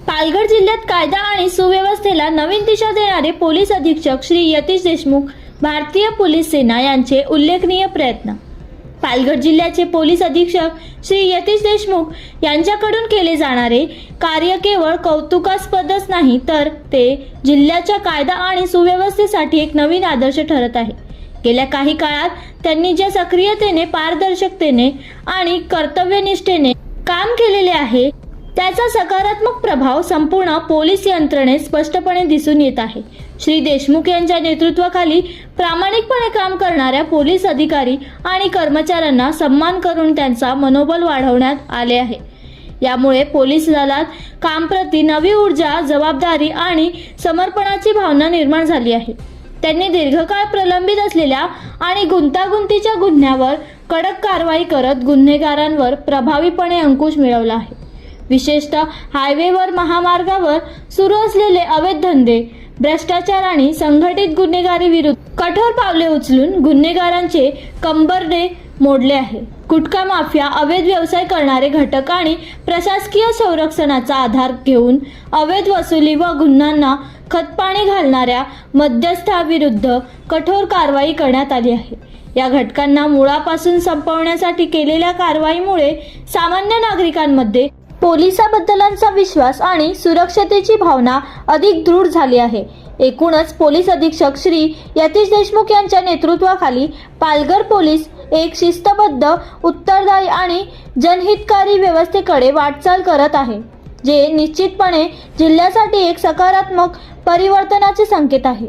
पालघर जिल्ह्यात कायदा आणि सुव्यवस्थेला नवीन दिशा देणारे पोलीस अधीक्षक श्री यतीश देशमुख, भारतीय पोलीस सेना यांचे उल्लेखनीय प्रयत्न। पालघर जिल्ह्याचे पोलीस अधीक्षक श्री यतीश देशमुख यांच्याकडून केले जाणारे कार्य केवळ कौतुकास्पदच नाही, तर ते जिल्ह्याच्या कायदा आणि सुव्यवस्थेसाठी एक नवीन आदर्श ठरत आहे। गेल्या काही काळात त्यांनी ज्या सक्रियतेने, पारदर्शकतेने आणि कर्तव्यनिष्ठेने काम केलेले आहे, त्याचा सकारात्मक प्रभाव संपूर्ण पोलीस यंत्रणेत स्पष्टपणे दिसून येत आहे। श्री देशमुख यांच्या नेतृत्वाखाली प्रामाणिकपणे काम करणाऱ्या पोलीस अधिकारी आणि कर्मचाऱ्यांना सन्मान करून त्यांचा मनोबल वाढवण्यात आले आहे। यामुळे पोलीस दलात कामप्रती नवी ऊर्जा, जबाबदारी आणि समर्पणाची भावना निर्माण झाली आहे। त्यांनी दीर्घकाळ प्रलंबित असलेल्या आणि गुंतागुंतीच्या गुन्ह्यावर कडक कारवाई करत गुन्हेगारांवर प्रभावीपणे अंकुश मिळवला आहे। विशेषतः हायवेवर, महामार्गावर सुरू असलेले अवैध धंदे, भ्रष्टाचार आणि संघटित गुन्हेगारी विरुद्ध कठोर पावले उचलून गुन्हेगारांचे कंबरडे मोडले आहे। गुटखा माफिया, अवैध व्यवसाय करणारे घटक आणि प्रशासकीय संरक्षणाचा आधार घेऊन अवैध वसुली व गुन्ह्यांना खतपाणी घालणाऱ्या मध्यस्थाविरुद्ध कठोर कारवाई करण्यात आली आहे। या घटकांना मुळापासून संपवण्यासाठी केलेल्या कारवाईमुळे सामान्य नागरिकांमध्ये पोलिसाबद्दलचा विश्वास आणि सुरक्षतेची भावना अधिक दृढ झाली आहे। एकूणच पोलीस अधीक्षक श्री यतीश देशमुख यांच्या नेतृत्वाखाली पालघर पोलीस एक शिस्तबद्ध, उत्तरदायी आणि जनहितकारी व्यवस्थेकडे वाटचाल करत आहे, जे निश्चितपणे जिल्ह्यासाठी एक सकारात्मक परिवर्तनाचे संकेत आहे।